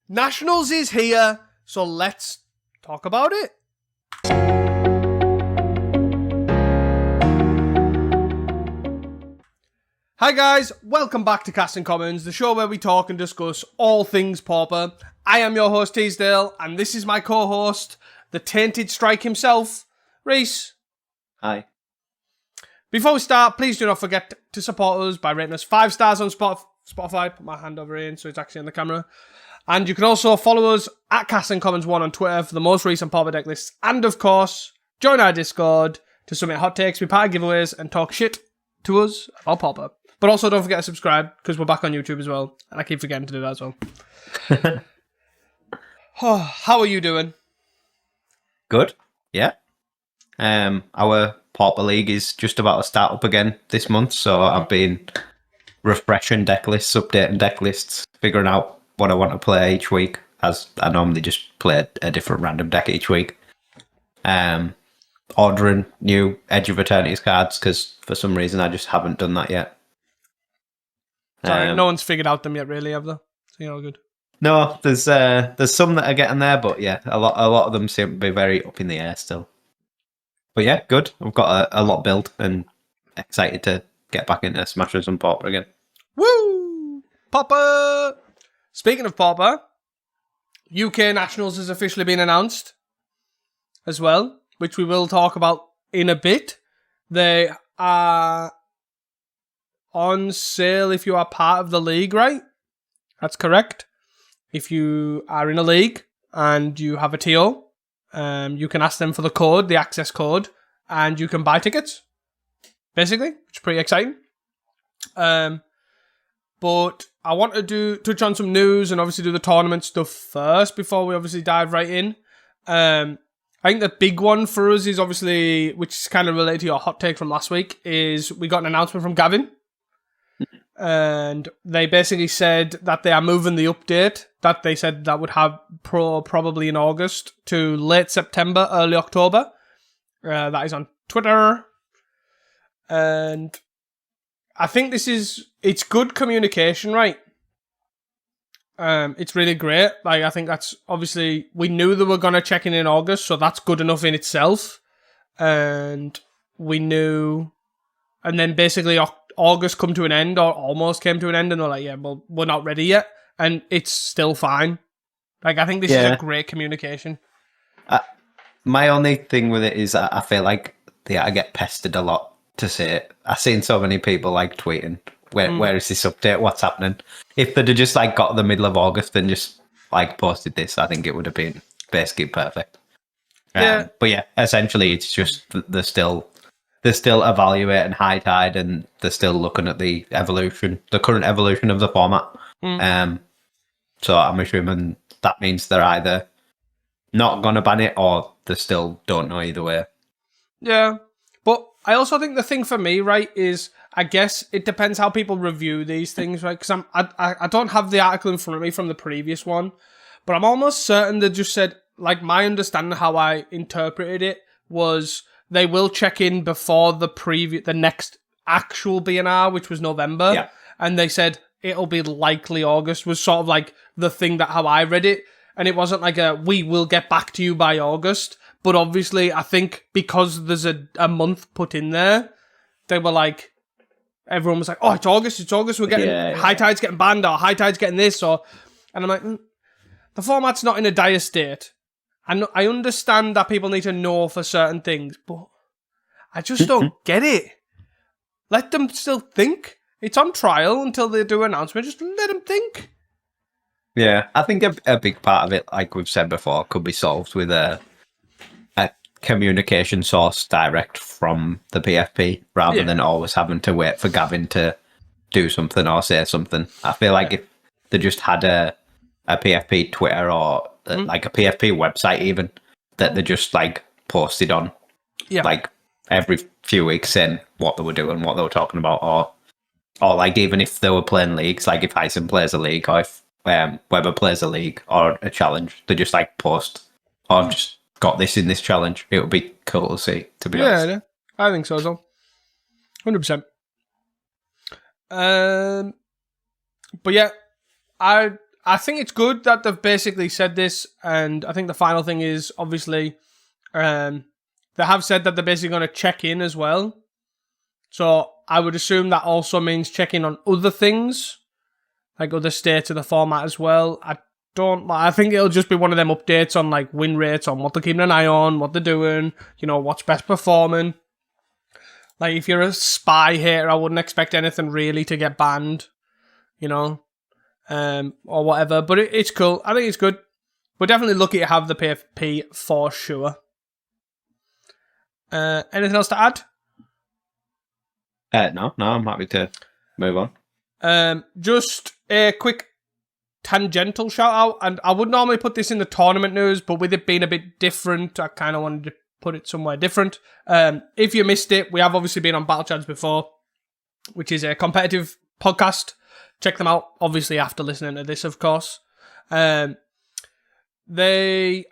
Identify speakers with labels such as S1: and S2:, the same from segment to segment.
S1: Nationals is here, so let's talk about it. Hi guys, welcome back to Casting Commons, the show where we talk and discuss all things Pauper. I am your host Teasdale, and this is my co-host, the Tainted Strike himself, Reese.
S2: Hi.
S1: Before we start, please do not forget to support us by rating us 5 stars on Spotify. Put my hand over here so it's actually on the camera. And you can also follow us at Casting Commons 1 on Twitter for the most recent Pauper deck lists. And of course, join our Discord to submit hot takes, be part of giveaways, and talk shit to us about Pauper. But also don't forget to subscribe, because we're back on YouTube as well. And I keep forgetting to do that as well. Oh, how are you doing?
S2: Good. Yeah. Our Pauper League is just about to start up again this month, so I've been refreshing deck lists, updating deck lists, figuring out what I want to play each week, as I normally just play a different random deck each week. Ordering new Edge of Eternity's cards, because for some reason I just haven't done that yet.
S1: Sorry, no one's figured out them yet, really, have they? So you're all good.
S2: No, there's some that are getting there, but yeah, a lot of them seem to be very up in the air still. But yeah, good. I've got a lot built and excited to get back into Smashers and Pauper again.
S1: Woo! Pauper! Speaking of Pauper, UK Nationals has officially been announced as well, which we will talk about in a bit. They are on sale if you are part of the league, right? That's correct. If you are in a league and you have a TO, you can ask them for the code, the access code, and you can buy tickets, basically, which is pretty exciting. But I want to touch on some news and obviously do the tournament stuff first before we obviously dive right in. I think the big one for us is obviously, which is kind of related to your hot take from last week, is we got an announcement from Gavin. And they basically said that they are moving the update that they said that would have probably in August to late September, early October. That is on Twitter. And I think it's good communication, right? It's really great. Like, I think that's obviously, we knew they were going to check in August, so that's good enough in itself. And we knew, and then basically August come to an end, or almost came to an end, and they're like, yeah, well, we're not ready yet. And it's still fine. Like, I think this is a great communication.
S2: My only thing with it is I feel like I get pestered a lot to say it. I've seen so many people like tweeting, where is this update? What's happening? If they'd have just like got the middle of August and just like posted this, I think it would have been basically perfect.
S1: Yeah.
S2: But yeah, essentially it's just they're still evaluating High Tide, and they're still looking at the current evolution of the format. So I'm assuming that means they're either not going to ban it or they still don't know either way.
S1: Yeah. But I also think the thing for me, right, is I guess it depends how people review these things, right? Because I don't have the article in front of me from the previous one, but I'm almost certain they just said, like, my understanding how I interpreted it was they will check in before the next actual BNR, which was November.
S2: Yeah.
S1: And they said it'll be likely August, was sort of like the thing that how I read it. And it wasn't like we will get back to you by August. But obviously, I think because there's a month put in there, they were like, everyone was like, oh, it's August, we're getting, High Tide's getting banned, or High Tide's getting this, and I'm like, the format's not in a dire state. I understand that people need to know for certain things, but I just don't get it. Let them still think. It's on trial until they do an announcement. Just let them think.
S2: Yeah, I think a big part of it, like we've said before, could be solved with a communication source direct from the PFP, rather than always having to wait for Gavin to do something or say something. I feel like if they just had a PFP Twitter or like a PFP website even, that they just like posted on like every few weeks saying what they were doing, what they were talking about, or like even if they were playing leagues, like if Heisen plays a league, or if Weber plays a league or a challenge, they just like post, or I've just got this in this challenge. It would be cool to see, to be honest.
S1: Yeah, I think so as well. 100%. But yeah, I I think it's good that they've basically said this, and I think the final thing is, obviously, they have said that they're basically going to check in as well. So I would assume that also means checking on other things, like other states of the format as well. I think it'll just be one of them updates on like win rates, on what they're keeping an eye on, what they're doing, what's best performing. Like if you're a spy hater, I wouldn't expect anything really to get banned, or whatever. But it's cool. I think it's good. We're definitely lucky to have the PFP for sure. Anything else to add?
S2: No, I'm happy to move on.
S1: Just a quick tangential shout out, and I would normally put this in the tournament news, but with it being a bit different, I kind of wanted to put it somewhere different. If you missed it, we have obviously been on Battle Chads before, which is a competitive podcast. Check them out, obviously, after listening to this, of course. They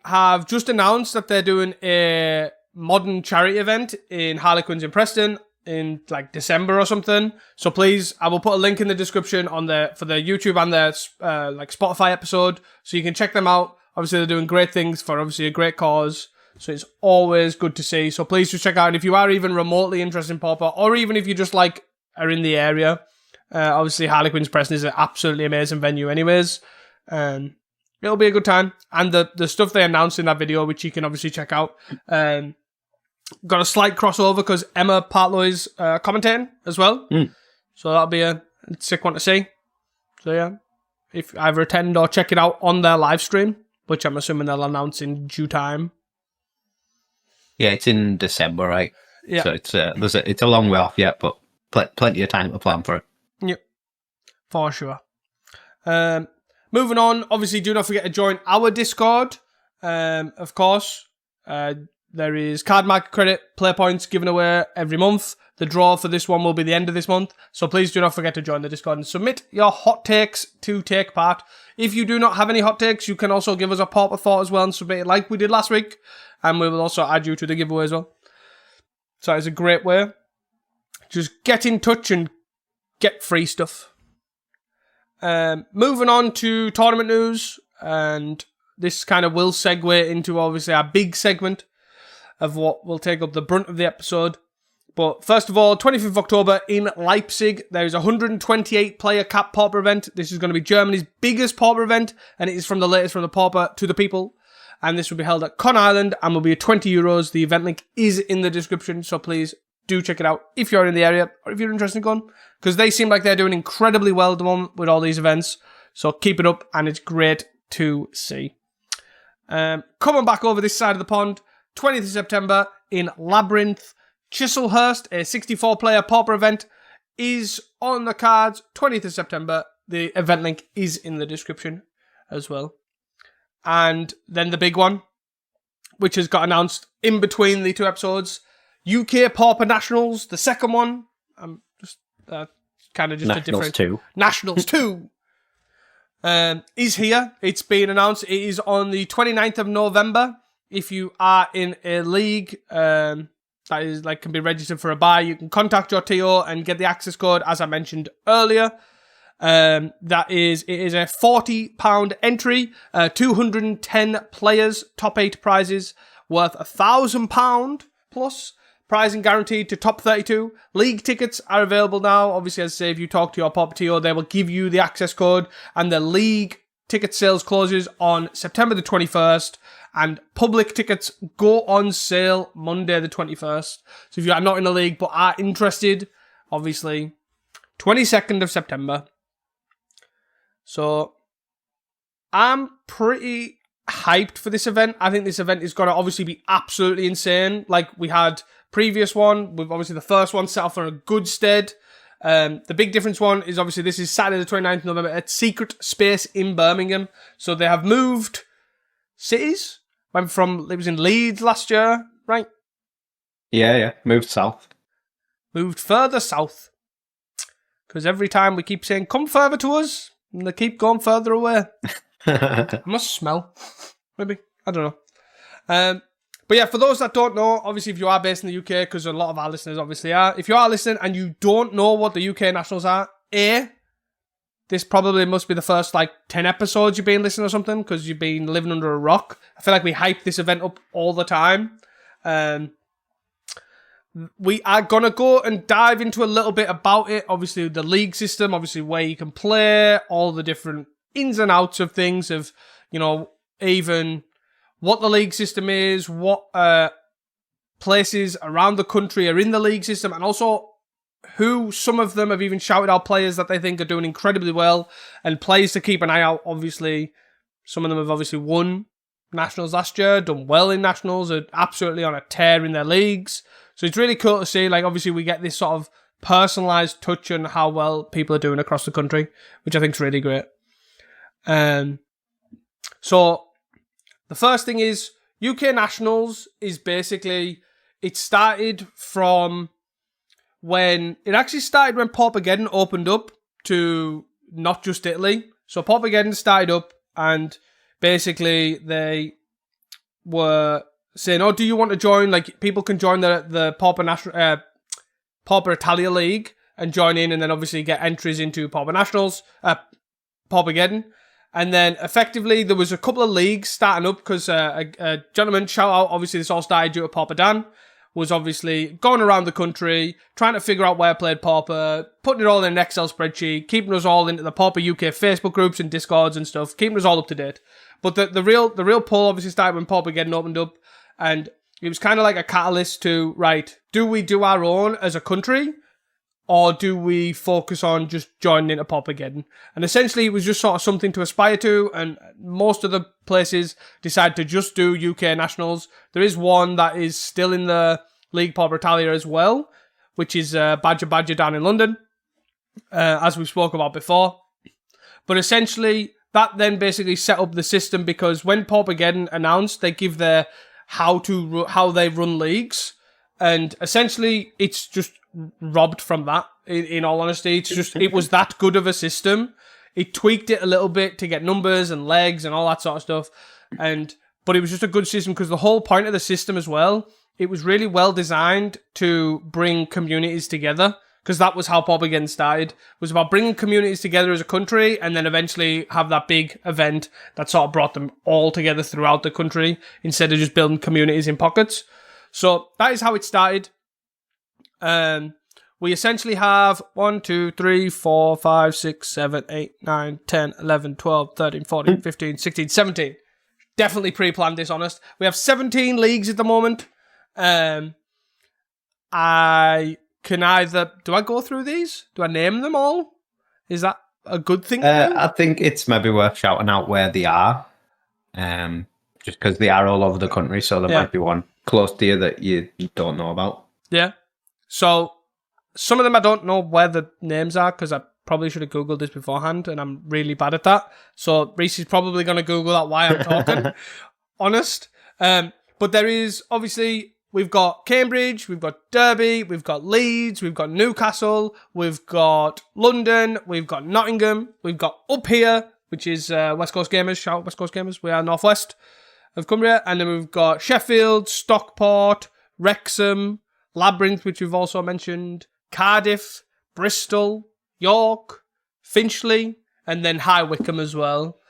S1: have just announced that they're doing a modern charity event in Harlequins in Preston in like December or something. So please, I will put a link in the description for the YouTube and the Spotify episode, so you can check them out. Obviously, they're doing great things for obviously a great cause. So it's always good to see. So please just check out. And if you are even remotely interested in Pauper, or even if you just are in the area, obviously Harlequins Preston is an absolutely amazing venue anyways. It'll be a good time. And the stuff they announced in that video, which you can obviously check out, got a slight crossover because Emma Partloy's commentating as well. So that'll be a sick one to see. So yeah, if either attend or check it out on their live stream, which I'm assuming they'll announce in due time.
S2: Yeah, it's in December, right?
S1: Yeah.
S2: So it's a long way off yet, but plenty of time to plan for it.
S1: Yep, for sure. Moving on, obviously, do not forget to join our Discord. Of course, there is card market credit, play points given away every month. The draw for this one will be the end of this month. So please do not forget to join the Discord and submit your hot takes to take part. If you do not have any hot takes, you can also give us a Pauper thought as well and submit it like we did last week. And we will also add you to the giveaway as well. So it's a great way. Just get in touch and get free stuff. Moving on to tournament news. And this kind of will segue into obviously our big segment of what will take up the brunt of the episode. But first of all, 25th of October in Leipzig, there is a 128-player cap Pauper event. This is going to be Germany's biggest Pauper event, and it is from the latest from the Pauper to the people. And this will be held at Con Island and will be at €20. The event link is in the description, so please do check it out if you're in the area or if you're interested in going, because they seem like they're doing incredibly well at the moment with all these events. So keep it up, and it's great to see. Coming back over this side of the pond, 20th of September in Labryrinthe, Chislehurst, a 64-player Pauper event, is on the cards. 20th of September. The event link is in the description as well. And then the big one, which has got announced in between the two episodes, UK Pauper Nationals, the second one. Just kind of just
S2: Nationals
S1: a different
S2: 2.
S1: Nationals 2 is here. It's been announced. It is on the 29th of November. If you are in a league that is can be registered for a buy, you can contact your TO and get the access code, as I mentioned earlier. It is a £40 entry, 210 players, top 8 prizes worth £1,000 plus, prizing guaranteed to top 32. League tickets are available now. Obviously, as I say, if you talk to your Pauper TO, they will give you the access code, and the league ticket sales closes on September the 21st, and public tickets go on sale Monday the 21st. So if you are not in the league but are interested, obviously, 22nd of September. So I'm pretty hyped for this event. I think this event is going to obviously be absolutely insane. Like we had previous one, with obviously the first one set off on a good stead. The big difference one is obviously this is Saturday the 29th of November at Secret Space in Birmingham. So they have moved cities. Went from, it was in Leeds last year, right?
S2: Yeah. Moved south.
S1: Moved further south. Because every time we keep saying, come further to us, and they keep going further away. Must smell. Maybe. I don't know. But yeah, for those that don't know, obviously if you are based in the UK, because a lot of our listeners obviously are, if you are listening and you don't know what the UK Nationals are, A, this probably must be the first 10 episodes you've been listening or something, because you've been living under a rock. I feel like we hype this event up all the time. We are going to go and dive into a little bit about it. Obviously, the league system, obviously where you can play, all the different ins and outs of things, of, even what the league system is, what places around the country are in the league system, and also who some of them have even shouted out players that they think are doing incredibly well, and players to keep an eye out. Obviously, some of them have obviously won Nationals last year, done well in Nationals, are absolutely on a tear in their leagues. So it's really cool to see, obviously we get this sort of personalised touch on how well people are doing across the country, which I think is really great. So the first thing is, UK Nationals is basically, it started from when Paupageddon opened up to not just Italy. So Paupageddon started up, and basically they were saying, oh, do you want to join? People can join the Pauper Italia League and join in, and then obviously get entries into Pauper Nationals, Paupageddon. And then effectively there was a couple of leagues starting up, because a gentleman, shout out, obviously this all started due to Pauper Dan, was obviously going around the country, trying to figure out where I played Pauper, putting it all in an Excel spreadsheet, keeping us all into the Pauper UK Facebook groups and Discords and stuff, keeping us all up to date. But the real pull obviously started when Paupageddon opened up, and it was kind of like a catalyst to, right, do we do our own as a country, or do we focus on just joining into Paupageddon? And essentially it was just sort of something to aspire to, and most of the places decided to just do UK Nationals. There is one that is still in the League Pauper Italia as well, which is Badger down in London, as we spoke about before. But essentially that then basically set up the system, because when Paupageddon announced, they give their how they run leagues, and essentially it's just robbed from that. In all honesty, it was that good of a system. It tweaked it a little bit to get numbers and legs and all that sort of stuff, but it was just a good system, because the whole point of the system as well, it was really well designed to bring communities together, because that was how Paupageddon started. It was about bringing communities together as a country, and then eventually have that big event that sort of brought them all together throughout the country, instead of just building communities in pockets. So that is how it started. We essentially have 1, 2, 3, 4, 5, 6, 7, 8, 9, 10, 11, 12, 13, 14, 15, 16, 17. Definitely pre-planned this, honest. We have 17 leagues at the moment. I can either... Do I go through these? Do I name them all? Is that a good thing to do?
S2: I think it's maybe worth shouting out where they are. Just because they are all over the country, so there might be one close to you that you don't know about.
S1: Yeah. So, some of them I don't know where the names are, because I probably should have Googled this beforehand, and I'm really bad at that. So, Reese is probably going to Google that while I'm talking. Honest. But there is, obviously, we've got Cambridge, we've got Derby, we've got Leeds, we've got Newcastle, we've got London, we've got Nottingham, we've got up here, which is West Coast Gamers. Shout out West Coast Gamers. We are northwest of Cumbria. And then we've got Sheffield, Stockport, Wrexham, Labryrinthe, which we've also mentioned, Cardiff, Bristol, York, Finchley, and then High Wycombe as well.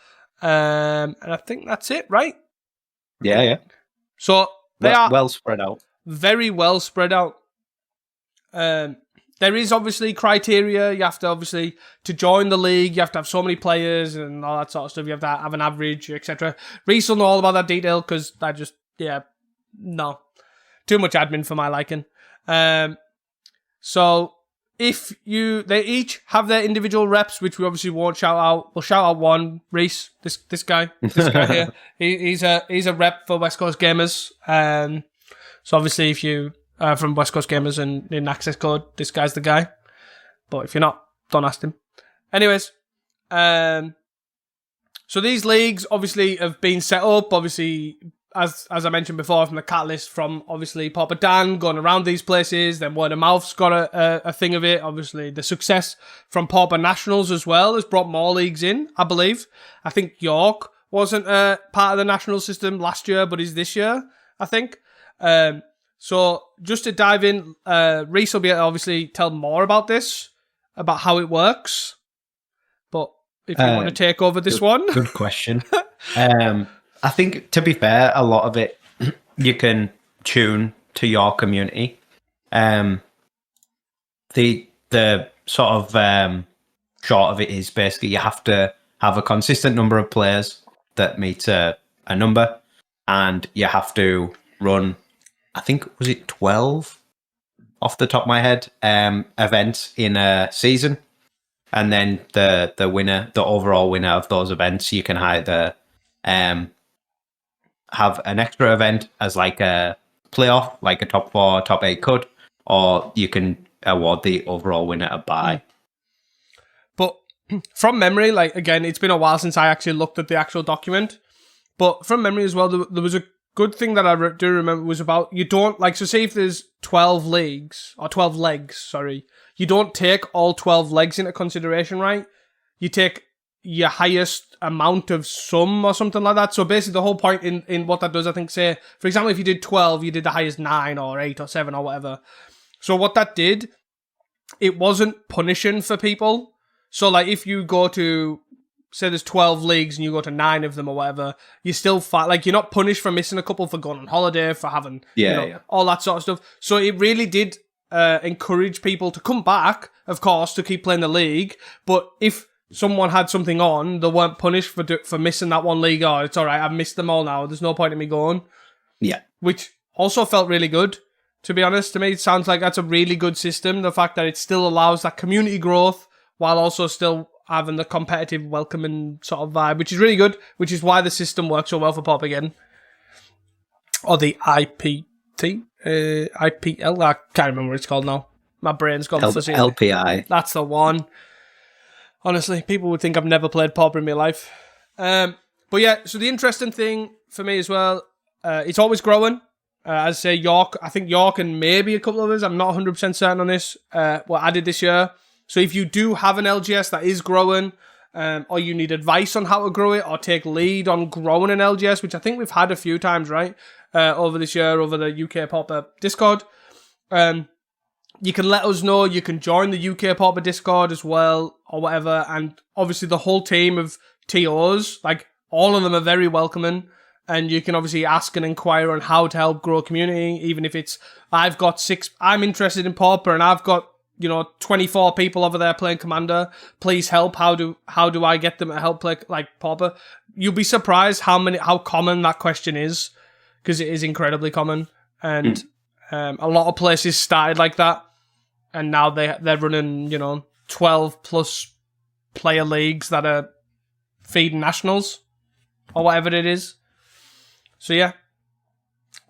S1: And I think that's it, right?
S2: Yeah.
S1: So they are
S2: well spread out.
S1: Very well spread out. There is obviously criteria. You have to obviously, to join the league, you have to have so many players and all that sort of stuff. You have to have an average, etc. Reese will know all about that detail, because I just, no. Too much admin for my liking. So they each have their individual reps, which we obviously won't shout out. We'll shout out one, Reese, this guy here. He's a rep for West Coast Gamers. So obviously if you are from West Coast Gamers and in access code, this guy's the guy. But if you're not, don't ask him. Anyways, so these leagues obviously have been set up, obviously, as I mentioned before, from the catalyst from obviously Pauper Dan going around these places, then word of mouth's got a thing of it. Obviously, the success from Pauper Nationals as well has brought more leagues in, I believe. I think York wasn't part of the national system last year, but is this year, I think. So just to dive in, Reese will be able to obviously tell more about this, about how it works. But if you want to take over this one.
S2: Good question. I think, to be fair, a lot of it you can tune to your community. The sort of short of it is basically you have to have a consistent number of players that meets a number, and you have to run, I think, was it 12 off the top of my head, events in a season. And then the winner, the overall winner of those events, you can either have an extra event as like a playoff, like a top 4, top 8 could, or you can award the overall winner a bye.
S1: But from memory, like, again, it's been a while since I actually looked at the actual document. But from memory as well, there was a good thing that I do remember was about, you don't, like, so say if there's 12 leagues, or 12 legs, sorry, you don't take all 12 legs into consideration, right? You take your highest amount of sum or something like that. So basically the whole point in what that does, I think, say, for example, if you did 12, you did the highest 9 or 8 or 7 or whatever. So what that did, it wasn't punishing for people. So like if you go to, say there's 12 leagues and you go to 9 of them or whatever, you still fight, like you're not punished for missing a couple, for going on holiday, for having, all that sort of stuff. So it really did encourage people to come back, of course, to keep playing the league. But if someone had something on, they weren't punished for missing that one league. Oh, it's all right, I've missed them all now. There's no point in me going.
S2: Yeah.
S1: Which also felt really good, to be honest. To me, it sounds like that's a really good system. The fact that it still allows that community growth while also still having the competitive, welcoming sort of vibe, which is really good, which is why the system works so well for Pop again. Or the IPL, I can't remember what it's called now. My brain's gone fuzzy.
S2: LPI.
S1: That's the one. Honestly, people would think I've never played Pauper in my life. But yeah, so the interesting thing for me as well, it's always growing. As I say, York, I think York and maybe a couple of others, I'm not 100% certain on this, were added this year. So if you do have an LGS that is growing, or you need advice on how to grow it, or take lead on growing an LGS, which I think we've had a few times, right, over this year, over the UK Pauper Discord, you can let us know. You can join the UK Pauper Discord as well, or whatever. And obviously the whole team of TOs, like all of them are very welcoming. And you can obviously ask and inquire on how to help grow a community, even if it's, I'm interested in Pauper and I've got, 24 people over there playing Commander. Please help. How do I get them to help play like Pauper? You'll be surprised how common that question is, because it is incredibly common. And a lot of places started like that, and now they're running 12 plus player leagues that are feeding nationals or whatever it is. So yeah,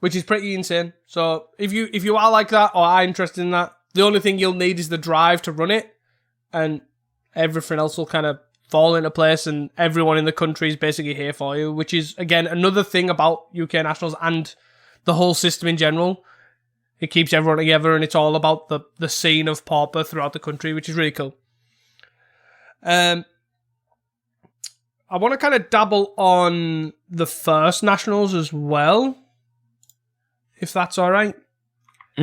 S1: which is pretty insane. So if you are like that or are interested in that, the only thing you'll need is the drive to run it, and everything else will kind of fall into place, and everyone in the country is basically here for you, which is, again, another thing about UK Nationals and the whole system in general. It keeps everyone together, and it's all about the scene of Pauper throughout the country, which is really cool. I want to kind of dabble on the first Nationals as well, if that's all right.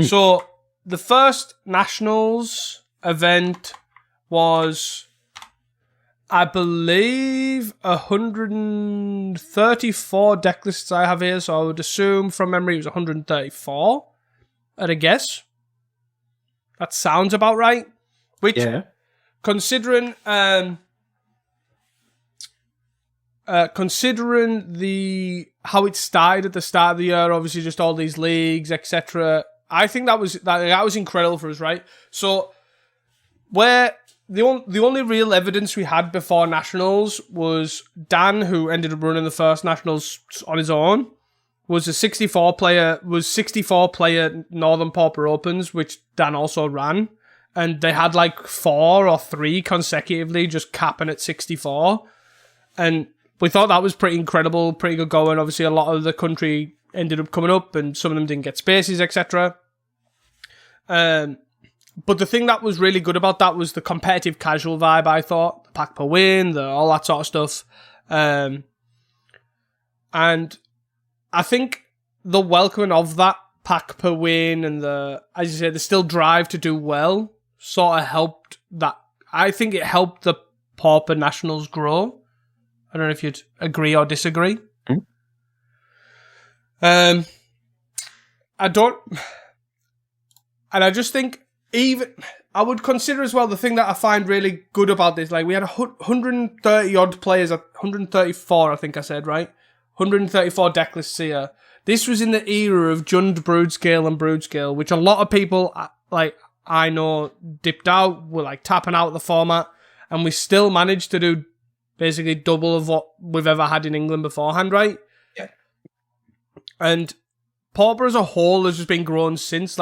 S1: So the first Nationals event was, I believe, 134 deck lists I have here, so I would assume from memory it was 134 at a guess. That sounds about right. Which, considering how it started at the start of the year, obviously just all these leagues, etc., I think that was incredible for us, right? So, where the only real evidence we had before Nationals was Dan, who ended up running the first Nationals on his own, was 64 player Northern Pauper Opens, which Dan also ran, and they had like 4 or 3 consecutively just capping at 64, and we thought that was pretty incredible, pretty good going. Obviously, a lot of the country ended up coming up, and some of them didn't get spaces, etc. But the thing that was really good about that was the competitive casual vibe, I thought. The pack per win, all that sort of stuff. And I think the welcoming of that pack per win and the still drive to do well sort of helped that. I think it helped the Pauper Nationals grow. I don't know if you'd agree or disagree. I don't... And I just think even... I would consider as well the thing that I find really good about this, like we had 130 odd players, 134 I think I said, right? 134 deck lists here. This was in the era of Jund, Brood-Scale and Brood-Scale, which a lot of people, like I know, dipped out, were like tapping out the format, and we still managed to do basically double of what we've ever had in England beforehand, right?
S2: Yeah.
S1: And Pauper as a whole has just been grown since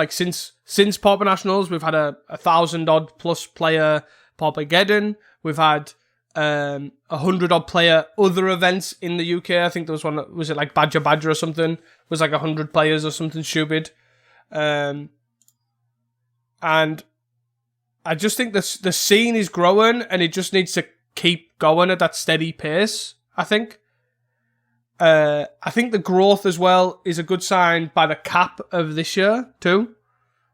S1: Pauper Nationals. We've had a 1,000 odd plus player Paupergeddon. We've had 100 odd player other events in the UK. I think there was one, was it like Badger or something? It was like 100 players or something stupid. And I just think the scene is growing, and it just needs to keep going at that steady pace, I think. I think the growth as well is a good sign by the cap of this year too.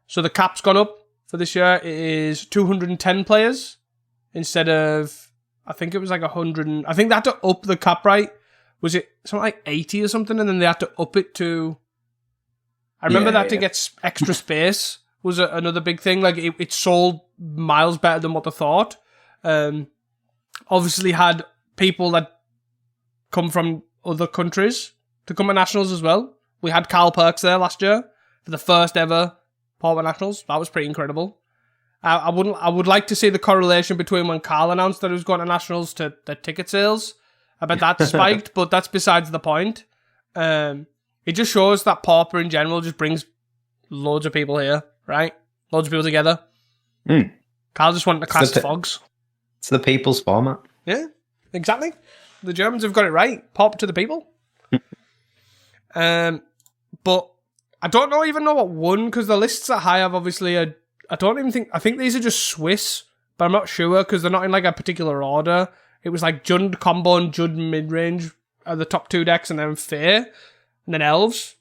S1: So the cap's gone up for this year. It is 210 players instead of, I think it was like 100. I think they had to up the cap, right? Was it something like 80 or something? And then they had to up it to, I remember to get extra space was another big thing. Like it sold miles better than what they thought. Obviously had people that come from other countries to come to Nationals as well. We had Carl Perks there last year for the first ever Pauper Nationals. That was pretty incredible. I would like to see the correlation between when Carl announced that he was going to Nationals to the ticket sales. I bet that spiked, but that's besides the point. It just shows that Pauper in general just brings loads of people here, right? Loads of people together. Carl just wanted to cast fogs.
S2: It's the people's format.
S1: Yeah, exactly. The Germans have got it right. Pauper to the people. But I don't even know what won, because the lists that I have obviously are, I think these are just Swiss, but I'm not sure because they're not in like a particular order. It was like Jund combo and Jund mid-range are the top two decks, and then Fae, and then Elves.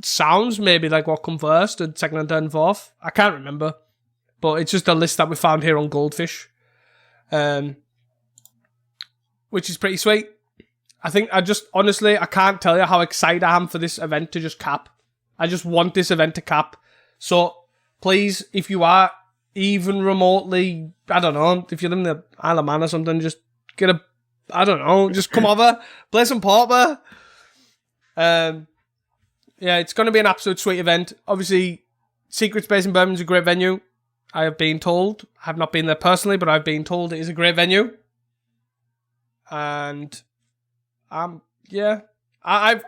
S1: Sounds maybe like what come first, and second and third and fourth. I can't remember. But it's just a list that we found here on Goldfish. Which is pretty sweet. I think honestly, I can't tell you how excited I am for this event to just cap. I just want this event to cap. So, please, if you are even remotely, I don't know, if you're in the Isle of Man or something, just just come over, play some Pauper. Yeah, it's going to be an absolute sweet event. Obviously, Secret Space in Birmingham is a great venue. I have been told. I have not been there personally, but I've been told it is a great venue. And I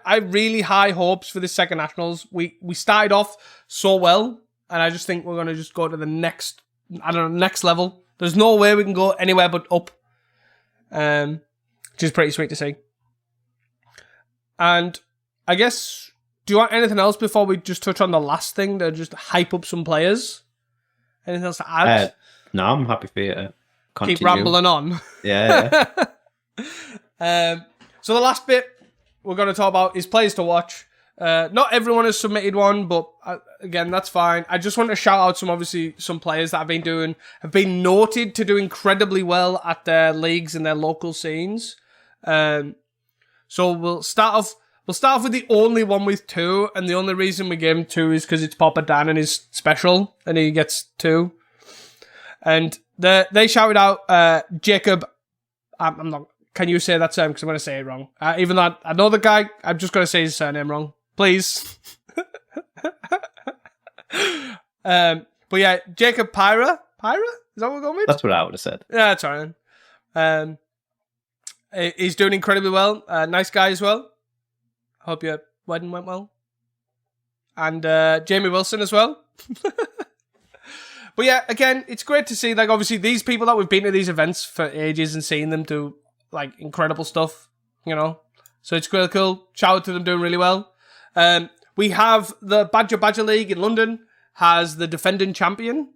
S1: have really high hopes for this second Nationals. We started off so well, and I just think we're going to just go to the next level. There's no way we can go anywhere but up, which is pretty sweet to see. And I guess, do you want anything else before we just touch on the last thing to just hype up some players? Anything else to add?
S2: No, I'm happy for you to continue.
S1: Keep rambling on.
S2: Yeah.
S1: So the last bit we're going to talk about is players to watch. Not everyone has submitted one, but again, that's fine. I just want to shout out some players that have been noted to do incredibly well at their leagues and their local scenes. So we'll start off with the only one with 2, and the only reason we gave him 2 is because it's Papa Dan and he's special, and he gets 2. And they shouted out Jacob. I'm not. Can you say that surname? Because I'm going to say it wrong. Even though I know the guy, I'm just going to say his surname wrong. Please. But yeah, Jacob Pyra? Pyra? Is that what we're going with?
S2: That's what I would have said.
S1: Yeah, that's all right. He's doing incredibly well. Nice guy as well. Hope your wedding went well. And Jamie Wilson as well. But yeah, again, it's great to see, like, obviously these people that we've been to these events for ages and seen them do, like, incredible stuff, you know? So it's really cool. Shout out to them doing really well. We have the Badger League in London has the defending champion,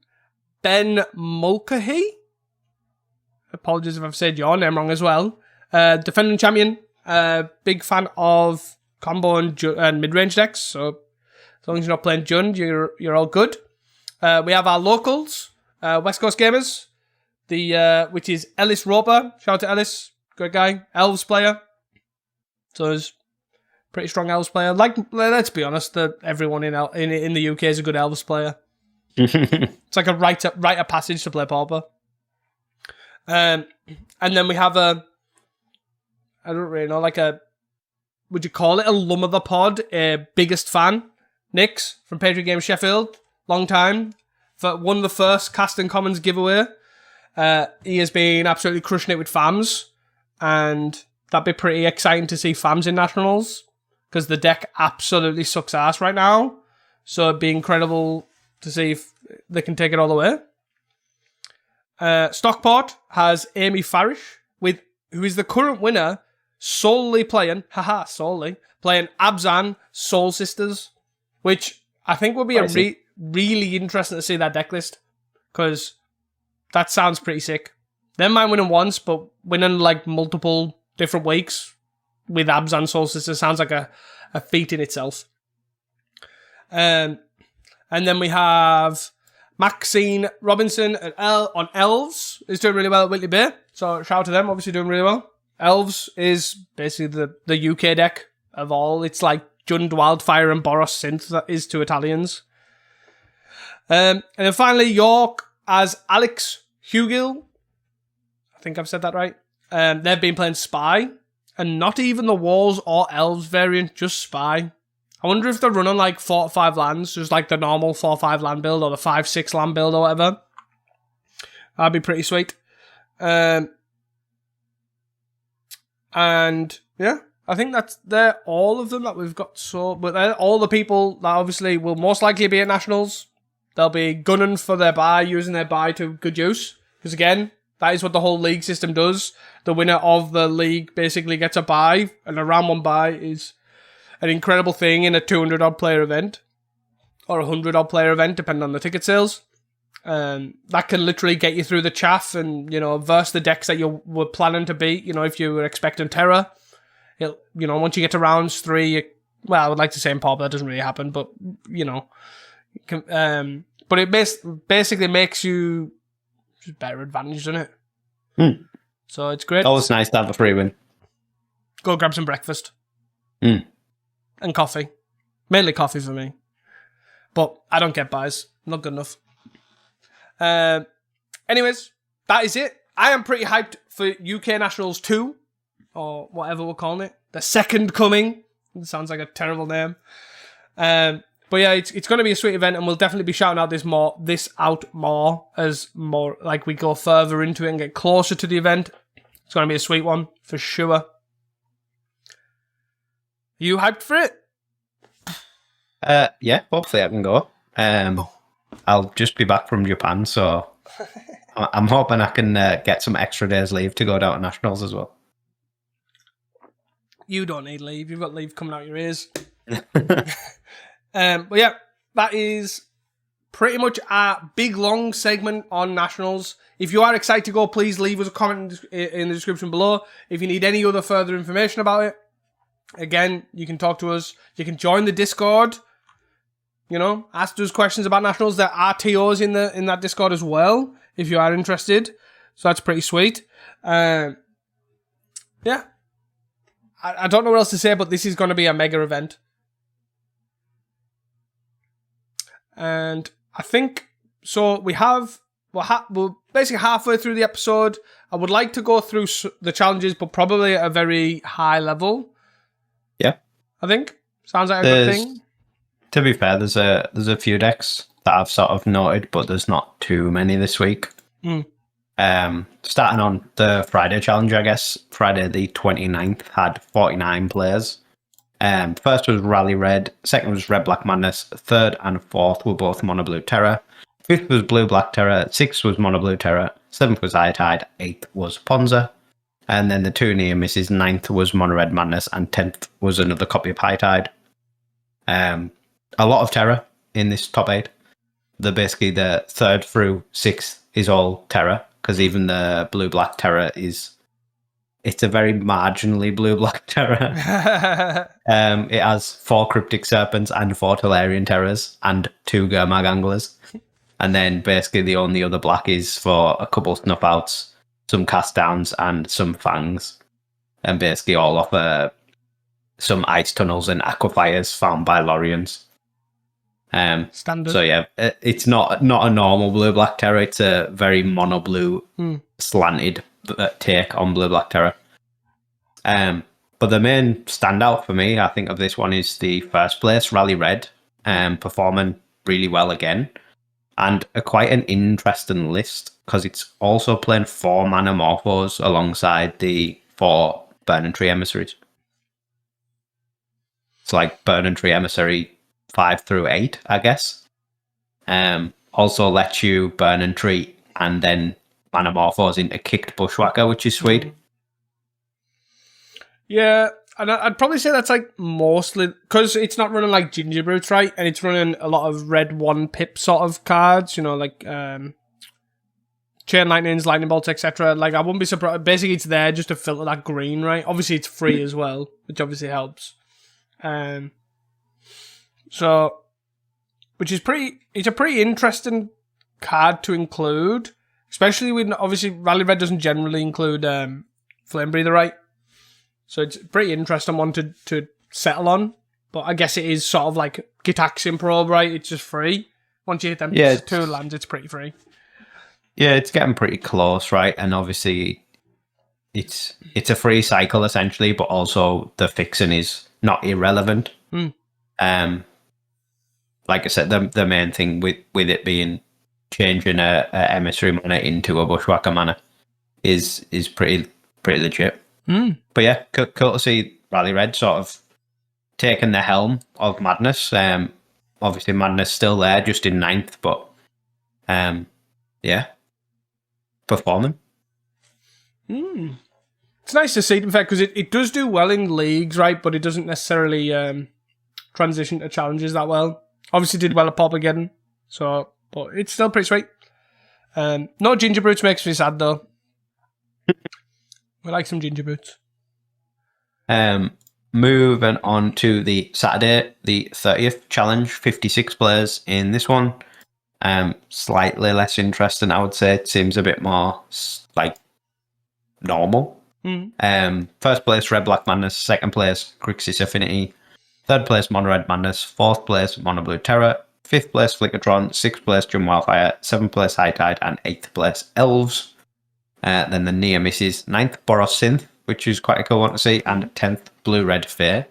S1: Ben Mulcahy. Apologies if I've said your name wrong as well. Defending champion, big fan of combo and mid-range decks, so as long as you're not playing Jund, you're all good. We have our locals, West Coast Gamers, which is Ellis Roper. Shout out to Ellis, great guy, Elves player. So he's pretty strong Elves player. Like, let's be honest, everyone in the UK is a good Elves player. It's like a rite of passage to play Pauper. And then we have I don't really know, like would you call it a lum of the pod? Biggest fan, Nix from Patriot Games Sheffield, long time, for won the first Cast and Commons giveaway. He has been absolutely crushing it with FAMs, and that'd be pretty exciting to see FAMs in Nationals, because the deck absolutely sucks ass right now, so it'd be incredible to see if they can take it all the way. Stockport has Amy Farish, who is the current winner, solely playing Abzan Soul Sisters, which I think would be really interesting to see that deck list, because that sounds pretty sick. They might win once, but winning like multiple different weeks with Abzan Soul Sisters sounds like a feat in itself. And then we have Maxine Robinson on Elves, is doing really well at Whitley Bay. So shout out to them, obviously doing really well. Elves is basically the UK deck of all. It's like Jund Wildfire and Boros Synth that is to Italians. And then finally, York as Alex Hugill. I think I've said that right. They've been playing Spy, and not even the Walls or Elves variant, just Spy. I wonder if they're running like 4 or 5 lands, just like the normal 4 or 5 land build or the 5-6 land build or whatever. That'd be pretty sweet. And yeah, I think they're all of them that we've got. But they're all the people that obviously will most likely be at Nationals. They'll be gunning for their buy, using their buy to good use. Because again, that is what the whole league system does. The winner of the league basically gets a buy, and a round 1 buy is an incredible thing in a 200-odd player event, or a 100-odd player event, depending on the ticket sales. That can literally get you through the chaff and, verse the decks that you were planning to beat. If you were expecting Terror, once you get to rounds 3, I would like to say in Pop that doesn't really happen, but, but it basically makes you just better advantage, doesn't it? So it's great.
S2: Always nice to have a free win.
S1: Go grab some breakfast. And coffee. Mainly coffee for me. But I don't get buys. Not good enough. Anyways, that is it. I am pretty hyped for UK Nationals 2, or whatever we're calling it. The Second Coming. It sounds like a terrible name. But yeah, it's going to be a sweet event, and we'll definitely be shouting out this out more as more like we go further into it and get closer to the event. It's going to be a sweet one for sure. You hyped for it?
S2: Yeah, hopefully I can go. I'll just be back from Japan, so I'm hoping I can get some extra days leave to go down to Nationals as well.
S1: You don't need leave. You've got leave coming out your ears. But yeah, that is pretty much a big, long segment on Nationals. If you are excited to go, please leave us a comment in the description below. If you need any other further information about it, again, you can talk to us. You can join the Discord. Ask us questions about Nationals. There are TOs in that Discord as well, if you are interested. So that's pretty sweet. Yeah. I don't know what else to say, but this is going to be a mega event. And I think, so we're basically halfway through the episode. I would like to go through the challenges, but probably at a very high level. Yeah. I think. Sounds like a good thing.
S2: To be fair, there's a few decks that I've sort of noted, but there's not too many this week. Starting on the Friday challenge, I guess. Friday the 29th had 49 players. First was Rally Red, second was Red Black Madness, third and fourth were both Mono Blue Terror, fifth was Blue Black Terror, sixth was Mono Blue Terror, seventh was High Tide, eighth was Ponza, and then the two near misses, ninth was Mono Red Madness, and 10th was another copy of High Tide. A lot of Terror in this top 8. Basically the third through 6th is all Terror, because even the Blue Black Terror it's a very marginally Blue Black Terror. It has 4 Cryptic Serpents and 4 Tolarian Terrors and 2 Gurmag Anglers. And then basically the only other black is for a couple snuff outs, some cast downs, and some fangs. And basically all offer some ice tunnels and aquifers found by Lorians.
S1: Standard.
S2: So yeah, it's not a normal blue-black terror. It's a very mono-blue slanted take on blue-black terror. But the main standout for me, I think, of this one is the first place, Rally Red, performing really well again. And quite an interesting list, because it's also playing 4 mana morphos alongside the 4 Burn and Tree Emissaries. It's like Burn and Tree Emissary 5 through 8, I guess. Also lets you Burn and Tree and then mana morphos into Kicked Bushwhacker, which is sweet.
S1: Yeah, and I'd probably say that's like mostly because it's not running like Ginger Brutes, right? And it's running a lot of red 1 pip sort of cards, you know, like Chain Lightnings, Lightning Bolts, etc. Like, I wouldn't be surprised. Basically, it's there just to filter that green, right? Obviously, it's free as well, which obviously helps. So, which is it's a pretty interesting card to include, especially when obviously Rally Red doesn't generally include Flame Breather, right? So it's a pretty interesting one to settle on. But I guess it is sort of like Gitaxian Probe, right? It's just free. Once you hit them 2 lands, it's pretty free.
S2: Yeah, it's getting pretty close, right? And obviously, it's a free cycle essentially, but also the fixing is not irrelevant. Like I said, the main thing with it being changing a emissary mana into a bushwhacker mana is pretty legit. But yeah, cool to see Rally Red sort of taking the helm of Madness. Obviously, Madness still there, just in 9th, but yeah, performing.
S1: It's nice to see, in fact, because it does do well in leagues, right? But it doesn't necessarily transition to challenges that well. Obviously, did well at Pop again, but it's still pretty sweet. No Ginger Brutes makes me sad though. We like some Ginger Brutes.
S2: Moving on to the Saturday, the 30th challenge, 56 players in this one. Slightly less interesting, I would say. It seems a bit more like normal. First place, Red Black Madness. Second place, Grixis Affinity. Third place, Mono Red Madness. Fourth place, Mono Blue Terror. Fifth place, Flickertron. Sixth place, Drum Wildfire. Seventh place, High Tide. And 8th place, Elves. Then the near misses, 9th, Boros Synth, which is quite a cool one to see, and 10th, Blue Red Fair.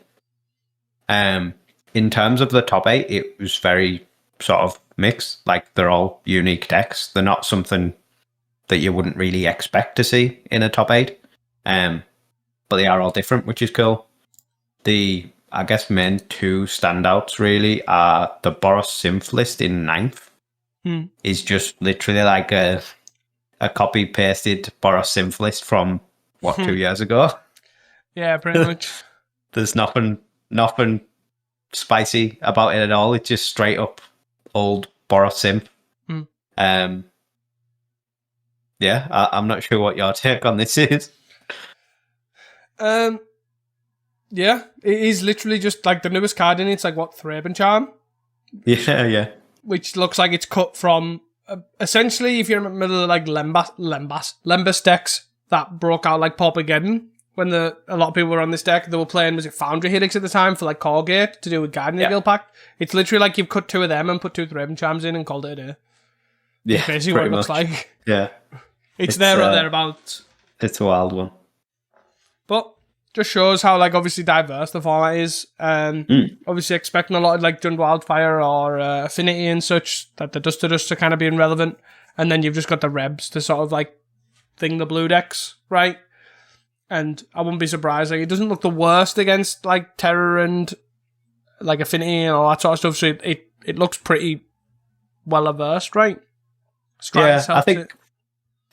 S2: In terms of the top 8, it was very sort of mixed. Like, they're all unique decks. They're not something that you wouldn't really expect to see in a top 8. But they are all different, which is cool. The, I guess, main 2 standouts really are the Boros Synth list in 9th. Is just literally like a copy-pasted Boros Synth list from, 2 years ago?
S1: Yeah, pretty much.
S2: There's nothing spicy about it at all. It's just straight up old Boros Synth. Yeah, I'm not sure what your take on this is.
S1: Yeah, it is literally just like the newest card in it. It's like, Thraben Charm?
S2: Yeah.
S1: Which looks like it's cut from, essentially, if you're in the middle of like Lembas decks that broke out like Pop-Ageddon, when a lot of people were on this deck, they were playing, was it Foundry Helix at the time for like Corgate to do with Guardian Eagle Pact? It's literally like you've cut 2 of them and put 2 Thraben Charms in and called it a day.
S2: Yeah,
S1: that's basically what it looks like.
S2: Yeah.
S1: It's there or thereabouts.
S2: It's a wild one.
S1: But just shows how like obviously diverse the format is. Obviously expecting a lot of like Jund Wildfire or Affinity and such, that the Dust to Dust are kind of being relevant. And then you've just got the Rebs to sort of like thing the blue decks, right? And I wouldn't be surprised. Like, it doesn't look the worst against like Terror and like Affinity and all that sort of stuff. So it looks pretty well versed, right?
S2: I think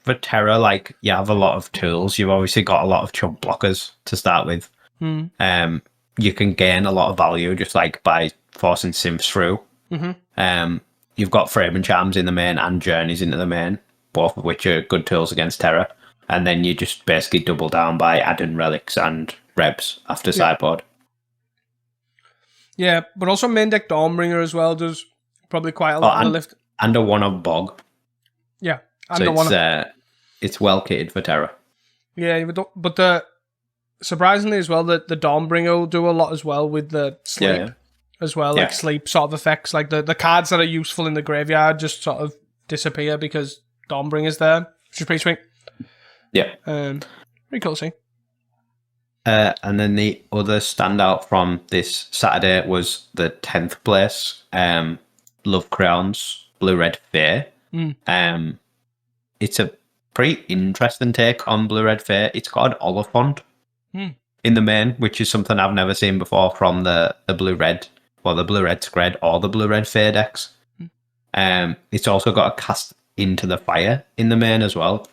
S2: for Terror, like, you have a lot of tools. You've obviously got a lot of chump blockers to start with. You can gain a lot of value just like by forcing Synths through. You've got Thraben Charms in the main and Journeys into the main, both of which are good tools against Terror. And then you just basically double down by adding Relics and Rebs after sideboard.
S1: Yeah, but also main deck Dawnbringer as well does probably quite a lot of lift.
S2: And a 1-of bog.
S1: Yeah. And
S2: So it's well kitted for terror.
S1: Yeah, but surprisingly as well, the Dawnbringer will do a lot as well with the sleep as well, like sleep sort of effects. Like the cards that are useful in the graveyard just sort of disappear because Dawnbringer's there, which is pretty sweet.
S2: Yeah.
S1: Pretty cool to see.
S2: And then the other standout from this Saturday was the 10th place, Love Crowns Blue-Red Fair. It's a pretty interesting take on Blue-Red Fair. It's got an Oliphant in the main, which is something I've never seen before from the Blue-Red, or the Blue-Red Scred, or the Blue-Red Fair decks. It's also got a Cast into the Fire in the main as well.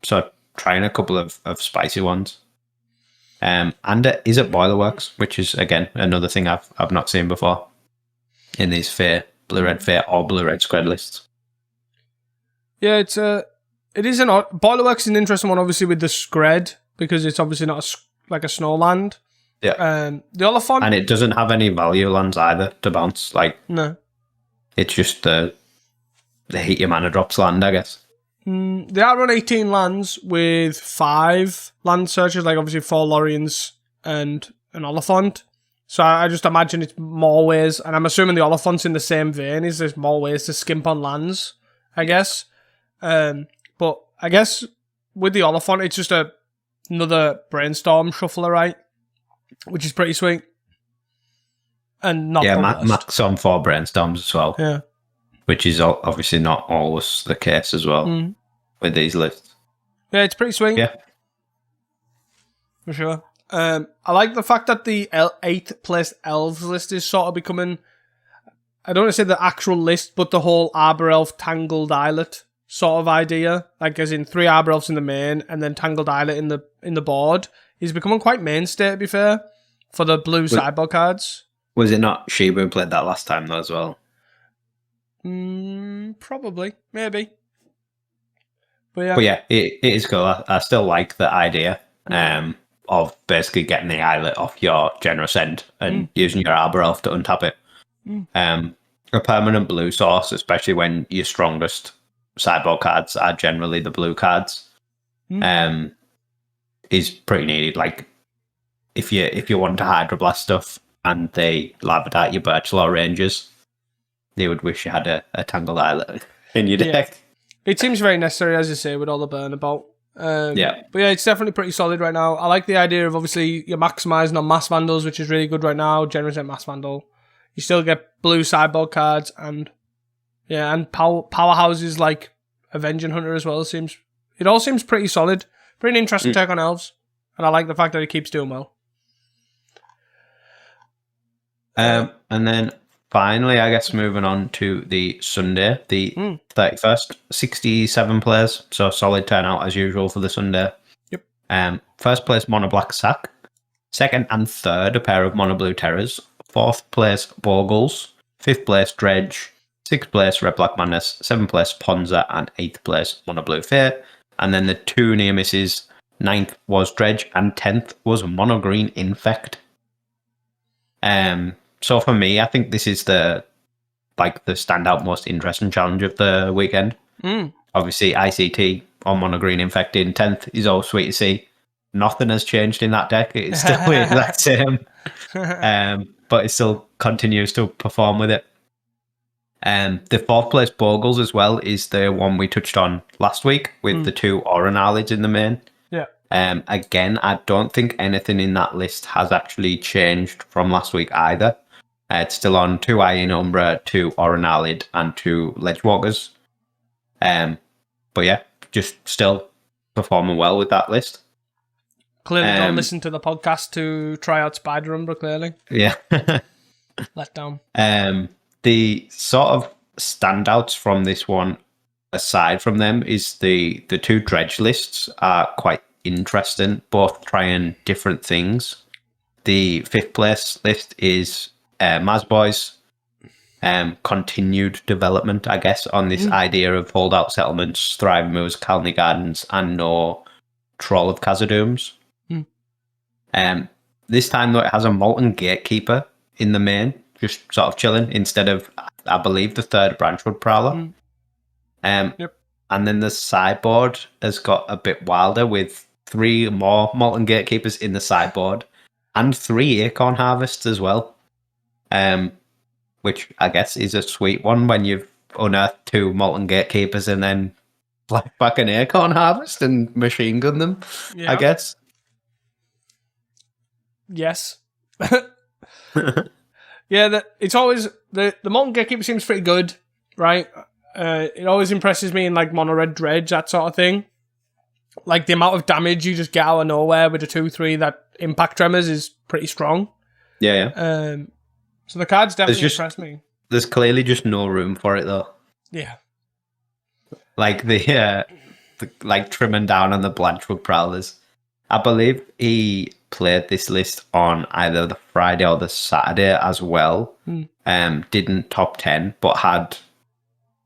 S2: So trying a couple of spicy ones. And is it Boilerworks, which is again another thing I've not seen before in these Blue-Red Fair or Blue-Red Scred lists.
S1: Yeah, it is an Boilerworks is an interesting one, obviously with the Scred, because it's obviously not like a Snowland.
S2: Yeah.
S1: The Oliphant,
S2: and it doesn't have any value lands either to bounce. Like
S1: no,
S2: it's just the heat your mana drops land, I guess.
S1: They are on 18 lands with 5 land searches, like obviously 4 Lorians and an Oliphant. So I just imagine it's more ways, and I'm assuming the Oliphant's in the same vein, is there's more ways to skimp on lands, I guess. But I guess with the Oliphant, it's just another Brainstorm shuffler, right? Which is pretty sweet. And not
S2: max on 4 Brainstorms as well.
S1: Yeah.
S2: Which is obviously not always the case as well with these lists.
S1: Yeah, it's pretty sweet.
S2: Yeah.
S1: For sure. I like the fact that the 8th place Elves list is sort of becoming, I don't want to say the actual list, but the whole Arbor Elf Tangled Islet sort of idea. Like as in 3 Arbor Elves in the main and then Tangled Islet in the board is becoming quite mainstay, to be fair, for the blue sideboard cards.
S2: Was it not Shibu who played that last time though as well?
S1: Probably, maybe.
S2: But yeah, it is cool. I still like the idea of basically getting the islet off your generous end and using your Arbor Elf to untap it. A permanent blue source, especially when your strongest sideboard cards are generally the blue cards, is pretty needed. Like if you want to Hydroblast stuff and they Labradite your Birchlaw Rangers, they would wish you had a Tangled Islet in your deck.
S1: It seems very necessary, as you say, with all the burnabout. But yeah, it's definitely pretty solid right now. I like the idea of obviously you're maximising on Mass Vandals, which is really good right now. Generous at Mass Vandal. You still get blue sideboard cards and powerhouses like Avenging Hunter as well. It all seems pretty solid. Pretty interesting take on Elves. And I like the fact that it keeps doing well.
S2: And then finally, I guess moving on to the Sunday, the 31st, 67 players, so solid turnout as usual for the Sunday.
S1: Yep.
S2: First place, Mono Black Sack. Second and third, a pair of Mono Blue Terrors. Fourth place, Bogles. Fifth place, Dredge. Sixth place, Red Black Madness. Seventh place, Ponza. And 8th place, Mono Blue Fair. And then the 2 near misses. 9th was Dredge, and 10th was Mono Green Infect. So for me, I think this is the standout most interesting challenge of the weekend. Obviously, ICT on Mono Green Infect in 10th is all sweet to see. Nothing has changed in that deck. It's still the exact same. But it still continues to perform with it. The 4th place Bogles as well is the one we touched on last week with the 2 Oranalids in the main.
S1: Yeah.
S2: Again, I don't think anything in that list has actually changed from last week either. It's still on 2 Iron Umbra, 2 Oranalid, and 2 Ledgewalkers. But yeah, just still performing well with that list.
S1: Clearly don't listen to the podcast to try out Spider Umbra, clearly.
S2: Yeah.
S1: Let down.
S2: The sort of standouts from this one, aside from them, is the 2 Dredge lists are quite interesting, both trying different things. The 5th place list is Mazboy's continued development, I guess, on this idea of holdout settlements, Thrive Moves, Calney Gardens, and no Troll of Khazad-dûms. This time, though, it has a Molten Gatekeeper in the main, just sort of chilling, instead of I believe, the third Branchwood Prowler.
S1: Yep.
S2: And then the sideboard has got a bit wilder with 3 more Molten Gatekeepers in the sideboard and 3 Acorn Harvests as well. Which I guess is a sweet one when you've unearthed 2 Molten Gatekeepers and then flag back an Acorn Harvest and machine gun them, I guess.
S1: Yes. Yeah, it's always... The Molten Gatekeeper seems pretty good, right? It always impresses me in like mono red dredge, that sort of thing. Like the amount of damage you just get out of nowhere with a 2/3 that impact tremors is pretty strong.
S2: Yeah.
S1: So the cards definitely impress me.
S2: There's clearly just no room for it though.
S1: Yeah.
S2: Like the like trimming down on the Blanchwood Prowlers. I believe he played this list on either the Friday or the Saturday as well. Didn't top 10, but had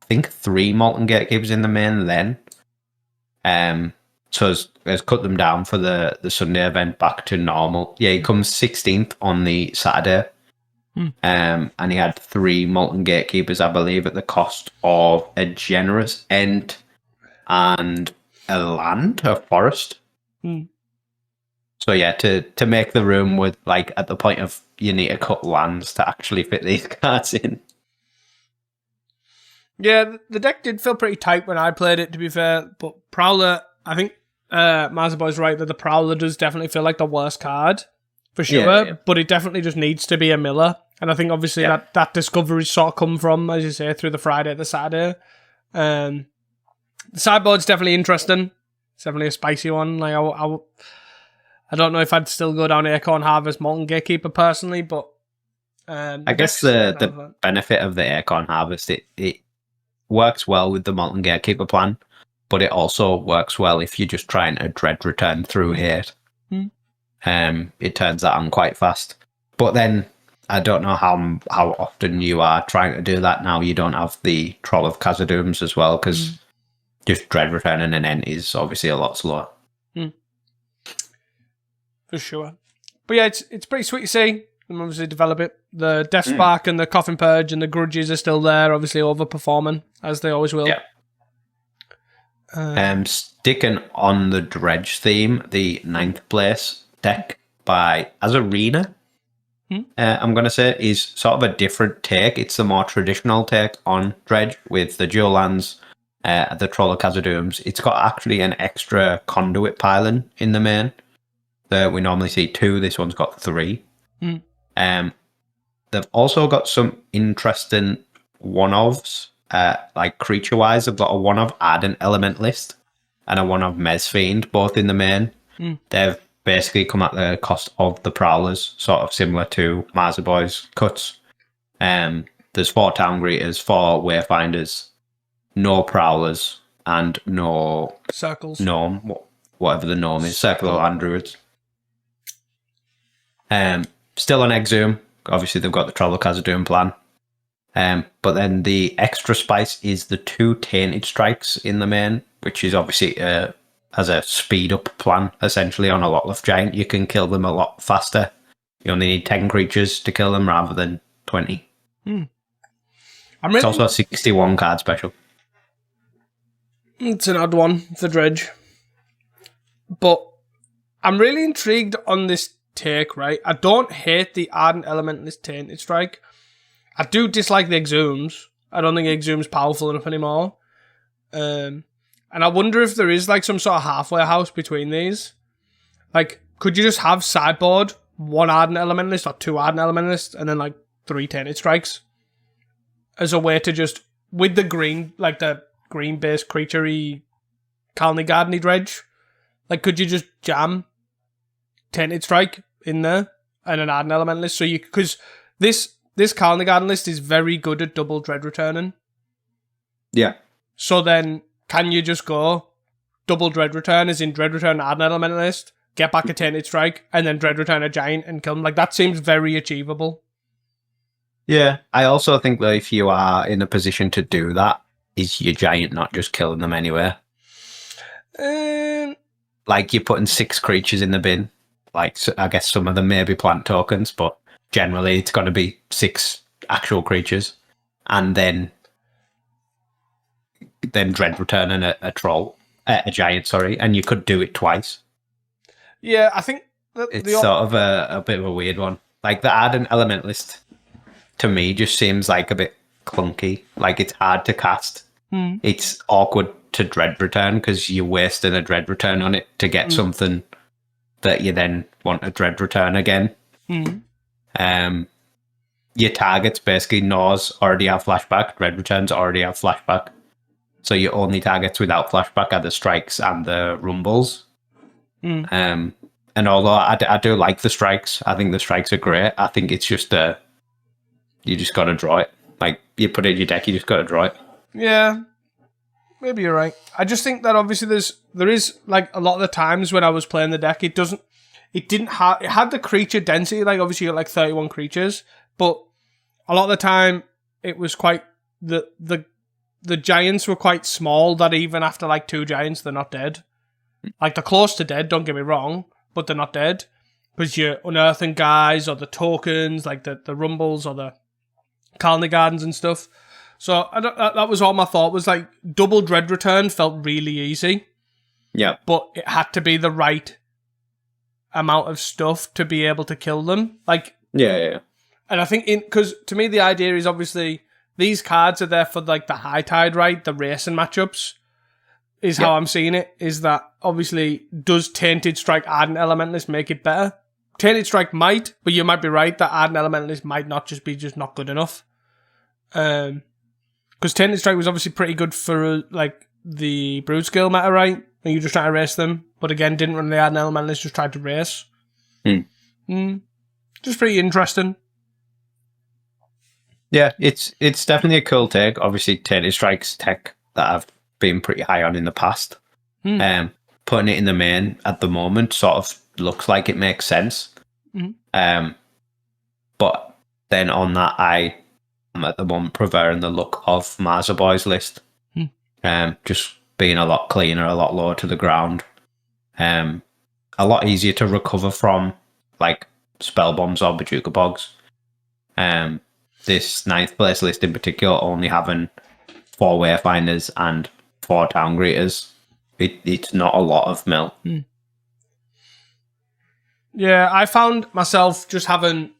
S2: I think 3 Molten Gatekeepers in the main then. So has cut them down for the Sunday event back to normal. Yeah, he comes 16th on the Saturday. And he had 3 Molten Gatekeepers, I believe, at the cost of a generous Ent and a forest. So yeah, to make the room with like at the point of you need to cut lands to actually fit these cards in. Yeah,
S1: the deck did feel pretty tight when I played it, to be fair. But Prowler, I think Mazzaboy's right that the Prowler does definitely feel like the worst card, for sure. Yeah. But it definitely just needs to be a Miller. And I think obviously that discovery sort of come from, as you say, through the Friday, the Saturday. The sideboard's definitely interesting. It's definitely a spicy one. Like I don't know if I'd still go down Acorn Harvest Molten Gatekeeper personally, but
S2: I guess the benefit of the Acorn Harvest, it works well with the Molten Gatekeeper plan, but it also works well if you're just trying to dread return through hate. It turns that on quite fast. But then I don't know how often you are trying to do that now. You don't have the Troll of Khazad-dûms as well, because just dread returning an Ent is obviously a lot slower.
S1: For sure. But yeah, it's pretty sweet to see them obviously develop it. The Death Spark and the Coffin Purge and the Grudges are still there, obviously overperforming, as they always will.
S2: Yeah. Sticking on the Dredge theme, the 9th place deck by Azarina, I'm going to say, is sort of a different take. It's the more traditional take on Dredge with the dual lands, the Troll of Khazad-dûms. It's got actually an extra conduit pylon in the main. We normally see 2. This one's got 3. They've also got some interesting one-ofs. Like creature-wise, they've got a one-of Ardent Elementalist and a one-of Mezfiend, both in the main. They've basically come at the cost of the Prowlers, sort of similar to Mazzaboy's cuts. There's 4 Town Greeters, 4 Wayfinders, no Prowlers, and no
S1: Circles.
S2: Gnome, whatever the gnome is, Circle of Land Druids. Still on Exhume. Obviously, they've got the Troll of Khazad-dûm plan. But then the extra spice is the 2 Tainted Strikes in the main, which is obviously as a speed up plan, essentially, on a Lotleth Giant. You can kill them a lot faster. You only need 10 creatures to kill them rather than 20. It's also a 61 card special.
S1: It's an odd one for Dredge. But I'm really intrigued on this take, right? I don't hate the Ardent Elementalist Tainted Strike. I do dislike the Exhumes. I don't think Exhume's powerful enough anymore. And I wonder if there is like some sort of halfway house between these. Like, could you just have sideboard 1 Ardent Elementalist or 2 Ardent Elementalists and then like 3 Tainted Strikes? As a way to just, with the green, like the green-based creature-y Colony Garden-y Dredge, like could you just jam Tainted Strike in there and an Ardent Elementalist? So you, because this Colony Garden list is very good at double Dread returning.
S2: Yeah.
S1: So then, can you just go double Dread return, as in Dread return Ardent Elementalist, get back a Tainted Strike, and then Dread return a Giant and kill them? Like, that seems very achievable.
S2: Yeah. I also think that if you are in a position to do that, is your Giant not just killing them anywhere? Like, you're putting 6 creatures in the bin. Like, so I guess some of them may be plant tokens, but generally it's going to be 6 actual creatures. and then dread returning a troll, a giant, sorry, and you could do it twice.
S1: Yeah, I think
S2: it's sort of a bit of a weird one. Like the add an elementalist to me just seems like a bit clunky. Like it's hard to cast. It's awkward to dread return because you're wasting a dread return on it to get something that you then want a dread return again. Your targets basically Gnaws already have flashback, dread returns already have flashback. So your only targets without flashback are the strikes and the rumbles. And although I do like the strikes, I think the strikes are great. I think it's just you just got to draw it. Like you put it in your deck, you just got to draw it.
S1: Yeah, maybe you're right. I just think that obviously there is like a lot of the times when I was playing the deck, it had the creature density. Like obviously you got like 31 creatures, but a lot of the time it was quite the giants were quite small. That even after like 2 giants, they're not dead. Like they're close to dead. Don't get me wrong. But they're not dead because you're unearthing guys or the tokens, like the rumbles or the colony gardens and stuff. So that was all my thought was like double dread return felt really easy.
S2: Yeah,
S1: but it had to be the right amount of stuff to be able to kill them. Like
S2: yeah.
S1: And I think because to me the idea is obviously these cards are there for like the high tide, right? The racing matchups. Is how I'm seeing it, is that obviously does Tainted Strike add an Elementalist make it better? Tainted Strike might, but you might be right that add an Elementalist might not just be not good enough. Because Tainted Strike was obviously pretty good for like the Brood Skill meta, right? And you just try to race them, but again didn't really add an Elementalist, just tried to race. Just pretty interesting.
S2: Yeah, it's definitely a cool take. Obviously Tainted Strike's tech that I've been pretty high on in the past. Putting it in the main at the moment sort of looks like it makes sense. But then on that, I am at the moment preferring the look of Marza Boy's list. Just being a lot cleaner, a lot lower to the ground. A lot easier to recover from, like spell bombs or Bajuka Bogs. This 9th place list in particular only having 4 Wayfinders and 4 Town Greeters. It's not a lot of mill.
S1: Yeah, I found myself just having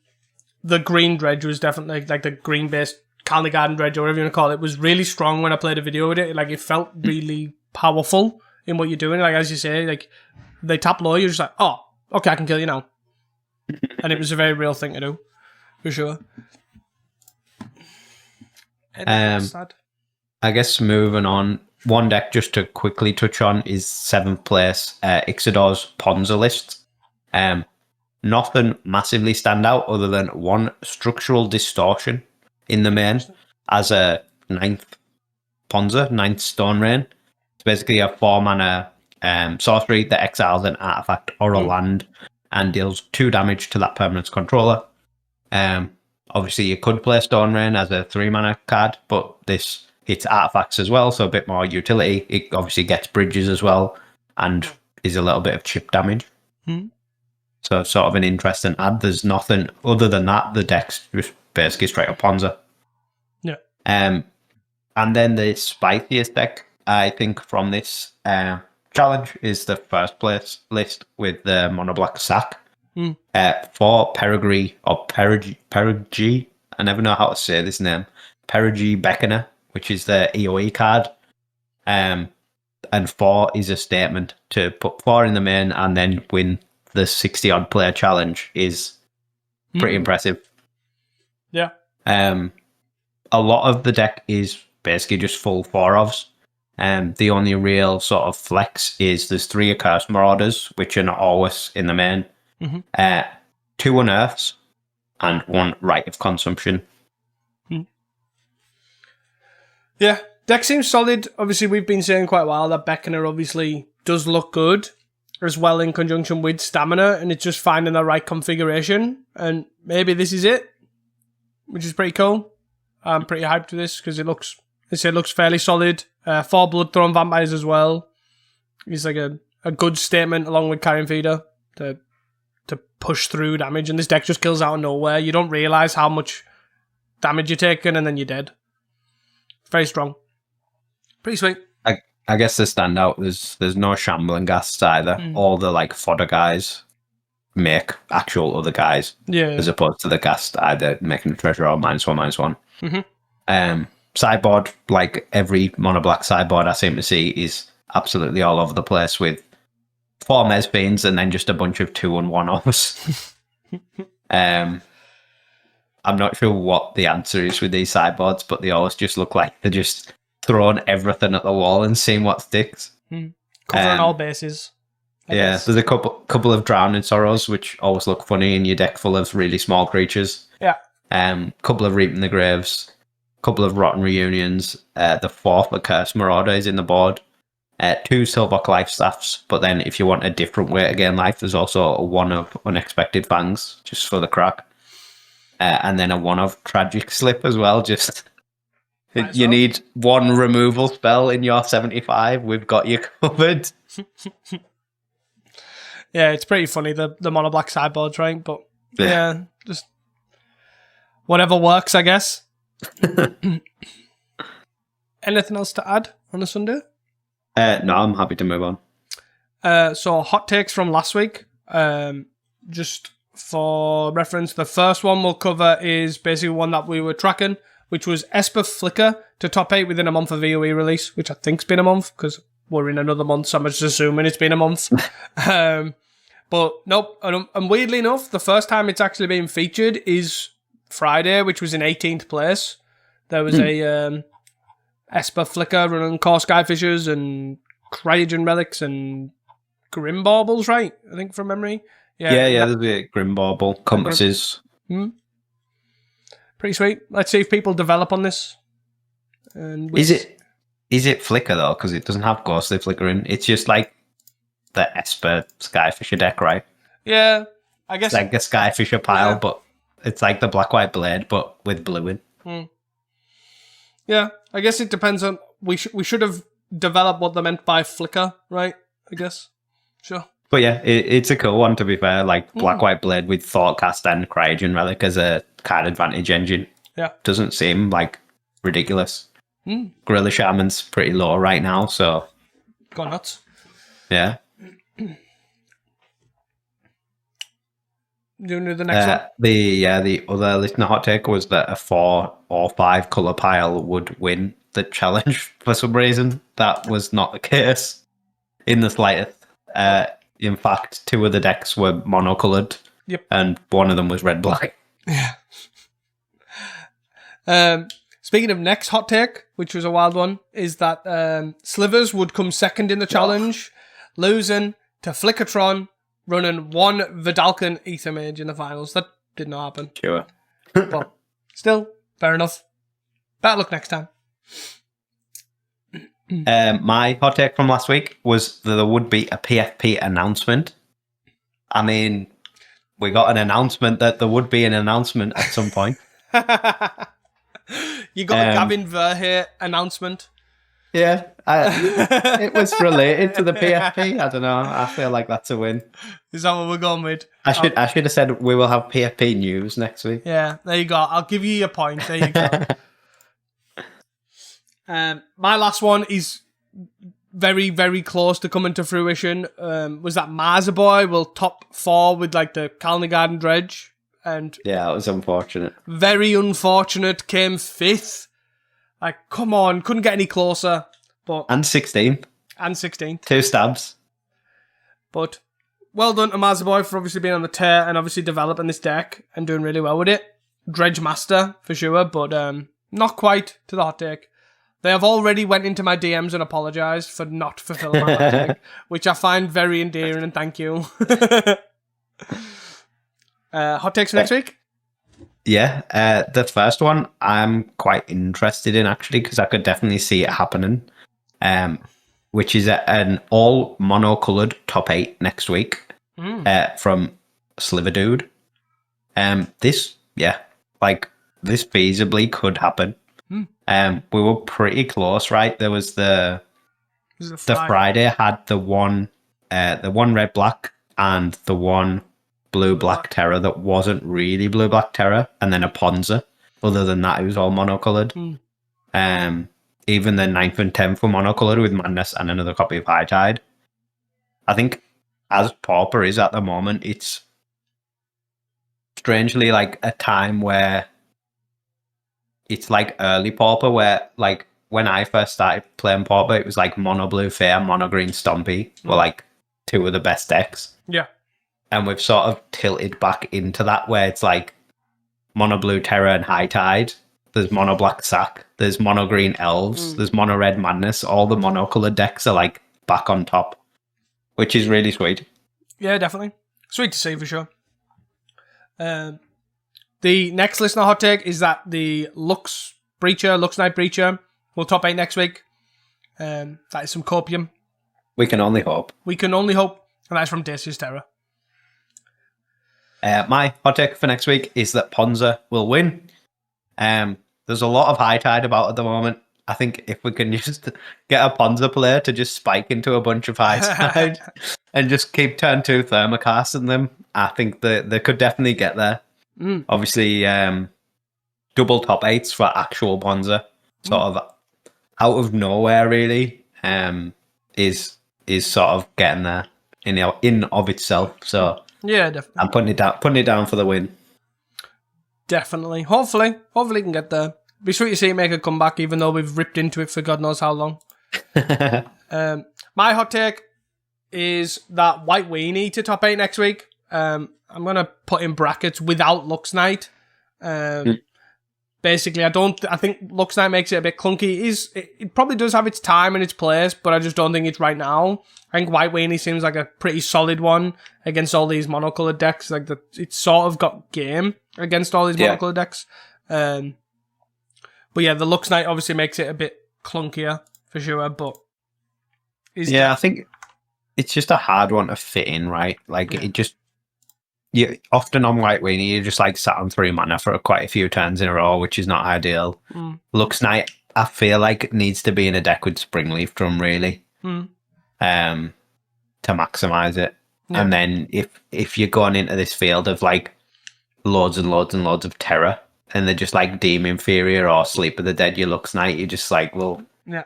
S1: the green dredge was definitely like the green based Colony Garden dredge or whatever you want to call it was really strong when I played a video with it. Like it felt really powerful in what you're doing. Like as you say, like they tap low, you're just like, oh, okay, I can kill you now. And it was a very real thing to do, for sure.
S2: I guess moving on, one deck just to quickly touch on is 7th place Ixodor's Ponza list. Nothing massively stand out other than 1 Structural Distortion in the main as a 9th Ponza, 9th Stone Rain. It's basically a 4-mana sorcery that exiles an artifact or a land and deals 2 damage to that permanent's controller. Obviously, you could play Stone Rain as a 3-mana card, but this hits artifacts as well, so a bit more utility. It obviously gets bridges as well, and is a little bit of chip damage. So sort of an interesting add. There's nothing other than that. The deck's just basically straight up Ponza.
S1: Yeah.
S2: And then the spiciest deck, I think, from this challenge is the 1st place list with the Mono Black Sack. For Perigee or Perigee, I never know how to say this name. Perigee Beckoner, which is the EOE card. And 4 is a statement to put 4 in the main and then win the 60-odd player challenge is pretty impressive.
S1: Yeah.
S2: A lot of the deck is basically just full 4-ofs. The only real sort of flex is there's 3 Accursed Marauders, which are not always in the main. 2 Unearths and 1 Rite of Consumption.
S1: Yeah, deck seems solid. Obviously, we've been saying quite a while that Beckoner obviously does look good, as well in conjunction with Stamina, and it's just finding the right configuration. And maybe this is it, which is pretty cool. I'm pretty hyped for this because it looks fairly solid. 4 Bloodthorn Vampires as well. It's like a good statement along with Carrion Feeder to push through damage, and this deck just kills out of nowhere. You don't realise how much damage you're taking, and then you're dead. Very strong. Pretty sweet.
S2: I guess the standout, there's no shambling gasts either. All the like fodder guys make actual other guys, as opposed to the ghast either making a treasure or -1/-1. Sideboard, like every mono black sideboard I seem to see, is absolutely all over the place with 4 Mezbeans and then just a bunch of 2 and 1-offs. I'm not sure what the answer is with these sideboards, but they always just look like they're just throwing everything at the wall and seeing what sticks.
S1: Covering all bases. I guess.
S2: There's a couple of Drowning Sorrows, which always look funny in your deck full of really small creatures.
S1: Yeah.
S2: Couple of Reaping the Graves, couple of Rotten Reunions, the 4th, a Curse Marauder is in the board, 2 Silbock Life Staffs, but then if you want a different way to gain life, there's also a 1 of Unexpected Fangs, just for the crack. And then a 1 of Tragic Slip as well, just... You need 1 removal spell in your 75. We've got you covered.
S1: Yeah, it's pretty funny, the mono black sideboards, right? But yeah, just whatever works, I guess. Anything else to add on a Sunday?
S2: No, I'm happy to move on.
S1: So hot takes from last week. Just for reference, the first one we'll cover is basically one that we were tracking, which was Esper Flicker to top 8 within a month of VOE release, which I think's been a month, because we're in another month, so I'm just assuming it's been a month. But nope, and weirdly enough, the first time it's actually been featured is Friday, which was in 18th place. There was a Esper Flicker running Core Skyfishers and Cryogen Relics and Grim Baubles, right? I think from memory.
S2: Yeah, there's a Grim Bauble, Compasses.
S1: Pretty sweet. Let's see if people develop on this. And
S2: is it Flicker though? Because it doesn't have Ghostly Flickering. It's just like the Esper Skyfisher deck, right?
S1: Yeah, I guess.
S2: It's like a Skyfisher pile, but it's like the Black-White Blade, but with blue in.
S1: Yeah, I guess it depends on... We should have developed what they meant by Flicker, right? I guess. Sure.
S2: But yeah, it's a cool one, to be fair. Like Black-White Blade with Thoughtcast and Cryogen Relic as a card advantage engine.
S1: Yeah.
S2: Doesn't seem like ridiculous. Gorilla Shaman's pretty low right now, so...
S1: Go nuts.
S2: Yeah.
S1: Do you know the next one?
S2: The other listener hot take was that a 4 or 5 colour pile would win the challenge for some reason. That was not the case in the slightest. In fact, 2 of the decks were monocoloured.
S1: Yep.
S2: And one of them was red-black.
S1: Yeah. Speaking of next hot take, which was a wild one, is that Slivers would come second in the challenge, losing to Flickertron, running 1 Vidalcan Ether Mage in the finals. That did not happen.
S2: Sure.
S1: But still, fair enough. Better luck next time.
S2: My hot take from last week was that there would be a PFP announcement. I mean, we got an announcement that there would be an announcement at some point.
S1: You got a Gavin Verhey announcement.
S2: Yeah, it was related to the PFP. I don't know. I feel like that's a win.
S1: Is that what we're going with?
S2: I should have said we will have PFP news next week.
S1: Yeah, there you go. I'll give you your point. There you go. My last one is very, very close to coming to fruition. Was that Marzaboy will top 4 with like the Colony Garden Dredge, and
S2: yeah, it was unfortunate.
S1: Very unfortunate. Came 5th. Like, come on, couldn't get any closer.
S2: And 16th. 2 stabs.
S1: But well done to Marzaboy for obviously being on the tear and obviously developing this deck and doing really well with it. Dredge Master for sure, but not quite to the hot take. They have already went into my DMs and apologised for not fulfilling my hot take, which I find very endearing, and thank you. Hot takes for next week?
S2: Yeah, the first one I'm quite interested in, actually, because I could definitely see it happening, which is an all mono-coloured top 8 next week from Sliver Dude. This feasibly could happen. We were pretty close, right? There was the Friday had the one red black and the one blue black terror that wasn't really blue black terror, and then a Ponza. Other than that, it was all monocoloured. even the 9th and 10th were monocoloured with Madness and another copy of High Tide. I think as Pauper is at the moment, it's strangely like a time where it's like early Pauper, where like when I first started playing Pauper, it was like Mono Blue Fair, Mono Green Stompy were like two of the best decks.
S1: Yeah.
S2: And we've sort of tilted back into that where it's like Mono Blue Terror and High Tide. There's Mono Black Sack. There's Mono Green Elves. There's Mono Red Madness. All the monocoloured decks are like back on top, which is really sweet.
S1: Yeah, definitely. Sweet to see for sure. The next listener hot take is that the Lux Knight Breacher will top 8 next week. That is some copium.
S2: We can only hope.
S1: And that's from Dacius Terror.
S2: My hot take for next week is that Ponza will win. There's a lot of High Tide about at the moment. I think if we can just get a Ponza player to just spike into a bunch of High Tide and just keep turn 2 thermocasting them, I think that they could definitely get there. Obviously, double top 8s for actual Ponza, sort of out of nowhere, really, is sort of getting there in of itself. So
S1: yeah, definitely.
S2: I'm putting it down for the win.
S1: Definitely. Hopefully we can get there. Be sweet to see it make a comeback, even though we've ripped into it for God knows how long. My hot take is that White Weenie to top 8 next week. I'm going to put in brackets without Lux Knight. Basically, I think Lux Knight makes it a bit clunky. It probably does have its time and its place, but I just don't think it's right now. I think White Weenie seems like a pretty solid one against all these monocoloured decks. Like it's sort of got game against all these monocoloured decks. But yeah, the Lux Knight obviously makes it a bit clunkier for sure. But
S2: I think it's just a hard one to fit in, right? Like it just. You often on White Weenie, you just like sat on 3 mana for quite a few turns in a row, which is not ideal. Lux Knight, I feel like needs to be in a deck with Springleaf Drum, really, to maximize it. Yeah. And then if you're going into this field of like loads and loads and loads of terror, and they're just like Deem Inferior or Sleep of the Dead, your Lux Knight, you're just like, well,
S1: yeah.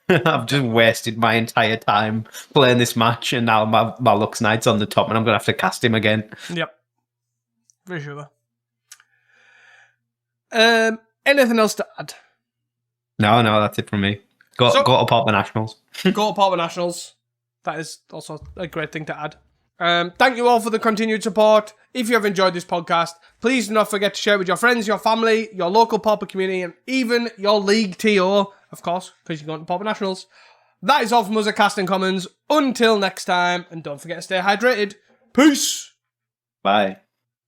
S2: I've just wasted my entire time playing this match, and now my Lux Knight's on the top, and I'm going to have to cast him again.
S1: Yep. For sure. Anything else to add?
S2: No, that's it from me. Go to Pauper Nationals.
S1: Go to Pauper Nationals. That is also a great thing to add. Thank you all for the continued support. If you have enjoyed this podcast, please do not forget to share it with your friends, your family, your local Pauper community, and even your league TO, of course, because you're going to Pauper Nationals. That is all from us at Casting Commons. Until next time, and don't forget to stay hydrated. Peace!
S2: Bye.